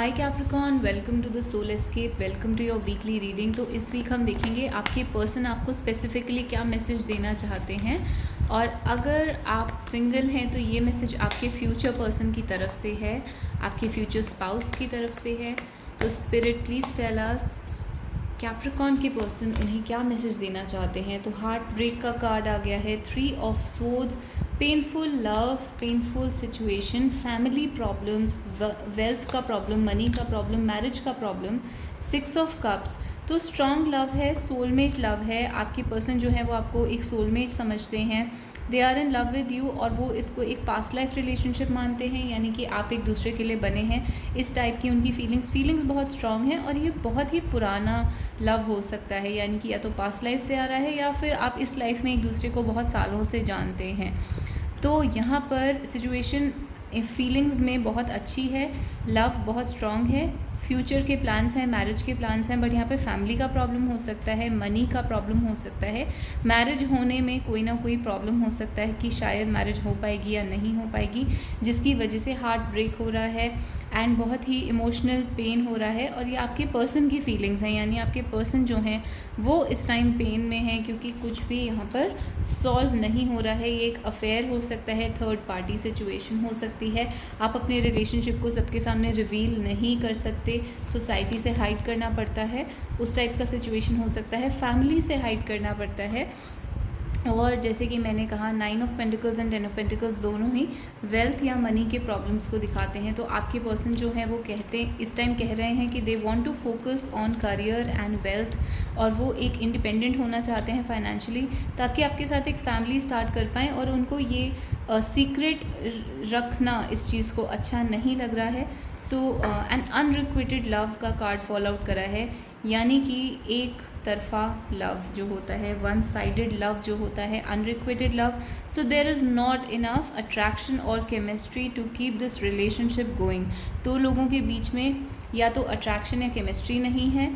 Hi Capricorn, welcome to the soul escape, welcome to your weekly reading. तो इस week हम देखेंगे आपके पर्सन आपको स्पेसिफिकली क्या मैसेज देना चाहते हैं। और अगर आप सिंगल हैं तो ये मैसेज आपके फ्यूचर पर्सन की तरफ से है, आपके फ्यूचर स्पाउस की तरफ से है। तो spirit please tell us Capricorn के पर्सन उन्हें क्या मैसेज देना चाहते हैं। तो हार्ट ब्रेक का कार्ड आ गया है, 3 of swords, painful love, painful situation, family problems, wealth का प्रॉब्लम, मनी का प्रॉब्लम, मैरिज का प्रॉब्लम, 6 ऑफ कप्स। तो स्ट्रॉन्ग लव है, सोलमेट लव है। आपके पर्सन जो है वो आपको एक सोलमेट समझते हैं, they are in love with you, और वो इसको एक पास्ट लाइफ रिलेशनशिप मानते हैं, यानी कि आप एक दूसरे के लिए बने हैं। इस टाइप की उनकी फीलिंग्स बहुत स्ट्रॉन्ग हैं और ये बहुत ही पुराना लव हो सकता है, यानी कि या तो पास्ट लाइफ से आ रहा है या फिर आप इस लाइफ में एक दूसरे को बहुत सालों से जानते हैं। तो यहाँ पर सिचुएशन फीलिंग्स में बहुत अच्छी है, लव बहुत स्ट्रॉन्ग है, फ्यूचर के प्लान्स हैं, मैरिज के प्लान्स हैं, बट यहाँ पे फैमिली का प्रॉब्लम हो सकता है, मनी का प्रॉब्लम हो सकता है, मैरिज होने में कोई ना कोई प्रॉब्लम हो सकता है कि शायद मैरिज हो पाएगी या नहीं हो पाएगी, जिसकी वजह से हार्ट ब्रेक हो रहा है एंड बहुत ही इमोशनल पेन हो रहा है। और ये आपके पर्सन की फीलिंग्स हैं, यानी आपके पर्सन जो हैं वो इस टाइम पेन में हैं क्योंकि कुछ भी यहाँ पर सॉल्व नहीं हो रहा है। ये एक अफेयर हो सकता है, थर्ड पार्टी सिचुएशन हो सकती है, आप अपने रिलेशनशिप को सबके सामने रिवील नहीं कर सकते, सोसाइटी से हाइड करना पड़ता है, उस टाइप का सिचुएशन हो सकता है, फैमिली से हाइड करना पड़ता है। और जैसे कि मैंने कहा 9 of pentacles and 10 of pentacles दोनों ही वेल्थ या मनी के प्रॉब्लम्स को दिखाते हैं। तो आपके पर्सन जो है वो इस टाइम कह रहे हैं कि they want to focus on career and wealth, और वो एक इंडिपेंडेंट होना चाहते हैं फाइनेंशियली, ताकि आपके साथ एक फैमिली स्टार्ट कर पाएँ। और उनको ये सीक्रेट रखना इस चीज़ को अच्छा नहीं लग रहा है। सो एन अनरिक्विटेड लव का कार्ड फॉल आउट करा है, यानी कि एक तरफा लव जो होता है, वन साइडेड लव जो होता है, unrequited love. So there is not enough attraction और chemistry to keep this relationship going. दो लोगों के बीच में या तो अट्रैक्शन या केमिस्ट्री नहीं है,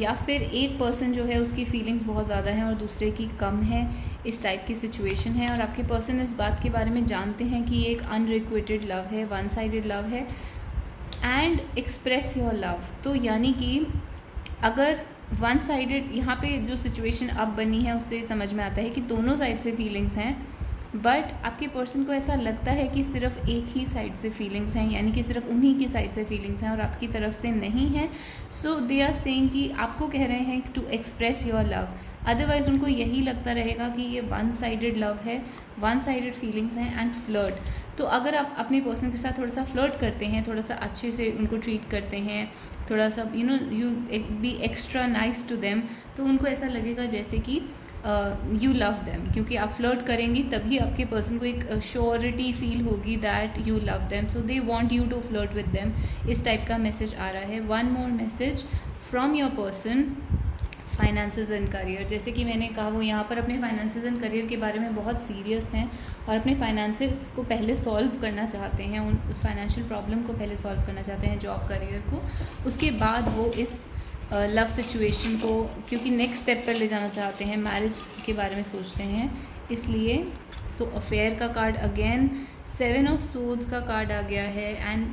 या फिर एक पर्सन जो है उसकी फीलिंग्स बहुत ज़्यादा हैं और दूसरे की कम है, इस टाइप की सिचुएशन है। और आपके पर्सन इस बात के बारे में जानते हैं कि ये एक अनरिक्विटेड लव है, वन साइडेड लव है, एंड एक्सप्रेस योर लव। तो यानी कि अगर वन साइडेड यहाँ पे जो सिचुएशन अब बनी है उससे समझ में आता है कि दोनों साइड से फीलिंग्स हैं, बट आपके पर्सन को ऐसा लगता है कि सिर्फ एक ही साइड से फीलिंग्स हैं, यानी कि सिर्फ उन्हीं की साइड से फीलिंग्स हैं और आपकी तरफ से नहीं है। सो दे आर सेइंग कि आपको कह रहे हैं to express your love, otherwise उनको यही लगता रहेगा कि ये वन साइडेड लव है, वन साइडेड फीलिंग्स हैं एंड फ्लर्ट। तो अगर आप अपने पर्सन के साथ थोड़ा सा फ्लर्ट करते हैं, थोड़ा सा अच्छे से उनको ट्रीट करते हैं, थोड़ा सा you be extra nice to them, तो उनको ऐसा लगेगा जैसे कि यू लव देम, क्योंकि आप फ्लर्ट करेंगी तभी आपके पर्सन को एक श्योरिटी फील होगी that you love them, so they want you to flirt with them. इस टाइप का मैसेज आ रहा है। One more message from your person, finances and career. जैसे कि मैंने कहा वो यहाँ पर अपने फाइनेंसेस एंड करियर के बारे में बहुत सीरियस हैं और अपने फाइनेंसेस को पहले सॉल्व करना चाहते हैं, उस फाइनेंशियल प्रॉब्लम को पहले सॉल्व करना चाहते हैं, जॉब करियर को, उसके बाद वो इस लव सिचुएशन को क्योंकि नेक्स्ट स्टेप पर ले जाना चाहते हैं, मैरिज के बारे में सोचते हैं, इसलिए सो अफेयर का कार्ड अगेन, 7 ऑफ सोर्ड्स का कार्ड आ गया है, and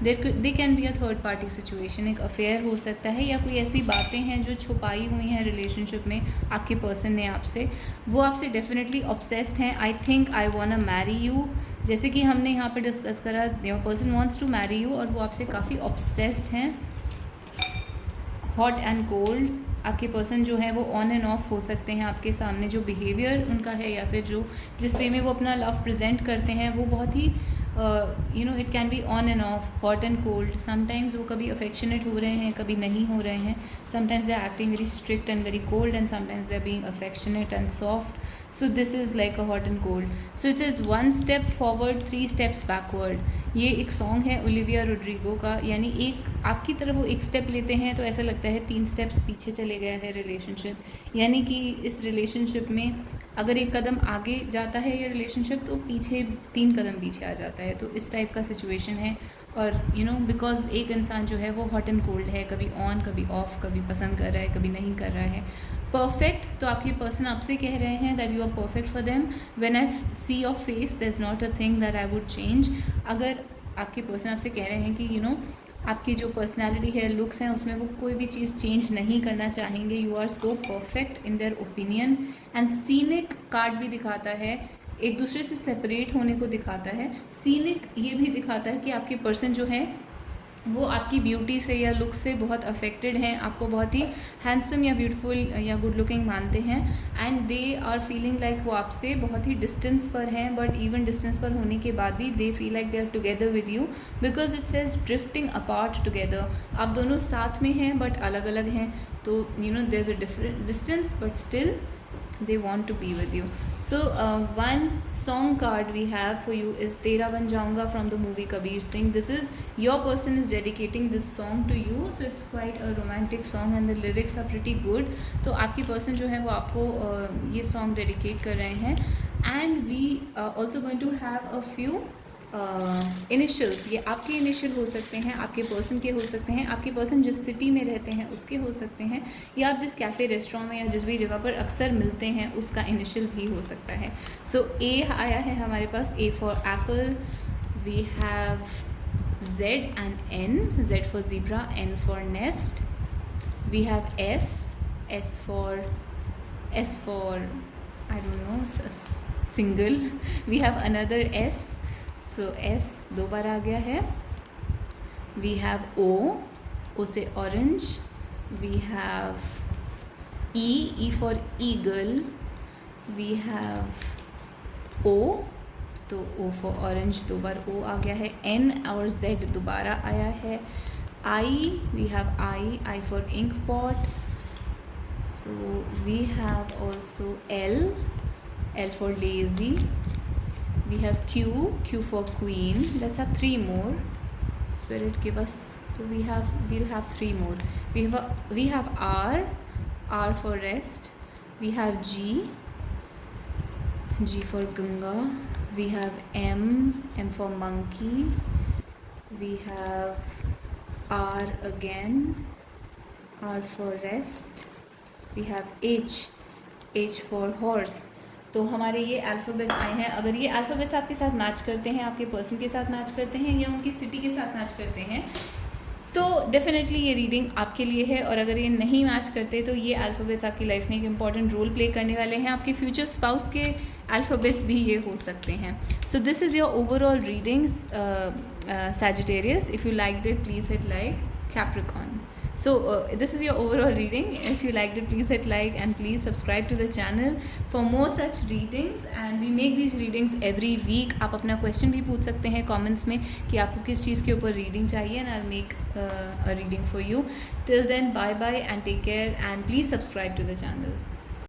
they can be a third party situation. एक अफेयर हो सकता है या कोई ऐसी बातें हैं जो छुपाई हुई हैं रिलेशनशिप में आपके पर्सन ने आपसे, वो आपसे डेफिनेटली ऑब्सेस्ड हैं। I think I want to marry you, जैसे कि हमने यहाँ पे डिस्कस करा, your person wants to marry you, और वो आपसे काफ़ी ऑब्सेस्ड हैं। हॉट एंड कोल्ड, आपके पर्सन जो है वो ऑन एंड ऑफ हो सकते हैं आपके सामने, जो बिहेवियर उनका है या फिर जो जिस वे में वो अपना लव प्रेजेंट करते हैं वो बहुत ही it can be on and off, hot and cold. Sometimes वो कभी अफेक्शनेट हो रहे हैं, कभी नहीं हो रहे हैं, sometimes they are acting very strict and very cold, and sometimes they are being affectionate and soft. So this is like a hot and cold. So it is 1 step forward 3 steps backward. ये एक song है Olivia Rodrigo का, यानी एक आपकी तरफ वो एक स्टेप लेते हैं तो ऐसा लगता है 3 स्टेप्स पीछे चले गया है रिलेशनशिप, यानी कि इस रिलेशनशिप में अगर एक कदम आगे जाता है ये रिलेशनशिप तो पीछे 3 कदम पीछे आ जाता है। तो इस टाइप का सिचुएशन है। और बिकॉज एक इंसान जो है वो हॉट एंड कोल्ड है, कभी ऑन कभी ऑफ, कभी पसंद कर रहा है कभी नहीं कर रहा है। परफेक्ट, तो आपके पर्सन आपसे कह रहे हैं that you are perfect for them, when I see your face there is not a thing that I would change. अगर आपके पर्सन आपसे कह रहे हैं कि आपकी जो पर्सनैलिटी है, लुक्स हैं, उसमें वो कोई भी चीज़ चेंज नहीं करना चाहेंगे. You are so perfect in their opinion. And scenic card भी दिखाता है, एक दूसरे से सेपरेट होने को दिखाता है. सीनिक ये भी दिखाता है कि आपके पर्सन जो है वो आपकी ब्यूटी से या लुक से बहुत अफेक्टेड हैं, आपको बहुत ही हैंडसम या ब्यूटीफुल या गुड लुकिंग मानते हैं. And they are feeling like वो आपसे बहुत ही डिस्टेंस पर हैं, बट इवन डिस्टेंस पर होने के बाद भी they feel like they are together with you, because it says drifting apart together. आप दोनों साथ में हैं बट अलग अलग हैं, तो you know there is a different distance but still they want to be with you. So one song card we have for you is Tera Ban Jaunga from the movie Kabir Singh. This is your person is dedicating this song to you, so it's quite a romantic song and the lyrics are pretty good. तो आपकी person जो है वो आपको ये song dedicate कर रहे हैं. And we also going to have a few initials. ये आपके इनिशियल हो सकते हैं, आपके पर्सन के हो सकते हैं, आपके पर्सन जिस सिटी में रहते हैं उसके हो सकते हैं, या आप जिस कैफ़े रेस्टोरेंट में या जिस भी जगह पर अक्सर मिलते हैं उसका इनिशियल भी हो सकता है. सो ए आया है हमारे पास. A for apple, we have Z and N. Z for zebra, N for nest. We have S. S for I don't know, single. We have another S. So S 2 बार आ गया है. वी हैव ओ से orange. We have E for eagle. We have O, तो O for orange 2 बार ओ आ गया है. N और Z दोबारा आया है. I, we have I for ink pot. So we have also L for lazy. We have Q for queen. Let's have 3 more. Spirit give us. So we'll have 3 more. We have R for rest. We have G for Ganga. We have M for monkey. We have R again, R for rest. We have H for horse. तो हमारे ये alphabets आए हैं. अगर ये alphabets आपके साथ match करते हैं, आपके पर्सन के साथ मैच करते हैं या उनकी सिटी के साथ मैच करते हैं, तो डेफिनेटली ये रीडिंग आपके लिए है. और अगर ये नहीं मैच करते तो ये अल्फ़ाबेट्स आपकी लाइफ में एक इम्पॉर्टेंट रोल प्ले करने वाले हैं. आपके फ्यूचर स्पाउस के अल्फ़ाबेट्स भी ये हो सकते हैं. सो this is your overall reading Sagittarius. If you liked it please hit like. Capricorn. So this is your overall reading. If you liked it, please hit like and please subscribe to the channel for more such readings. And we make these readings every week. आप अपना question भी पूछ सकते हैं comments में कि आपको किस चीज़ के ऊपर reading चाहिए, and I'll make a reading for you. Till then, bye bye and take care, and please subscribe to the channel.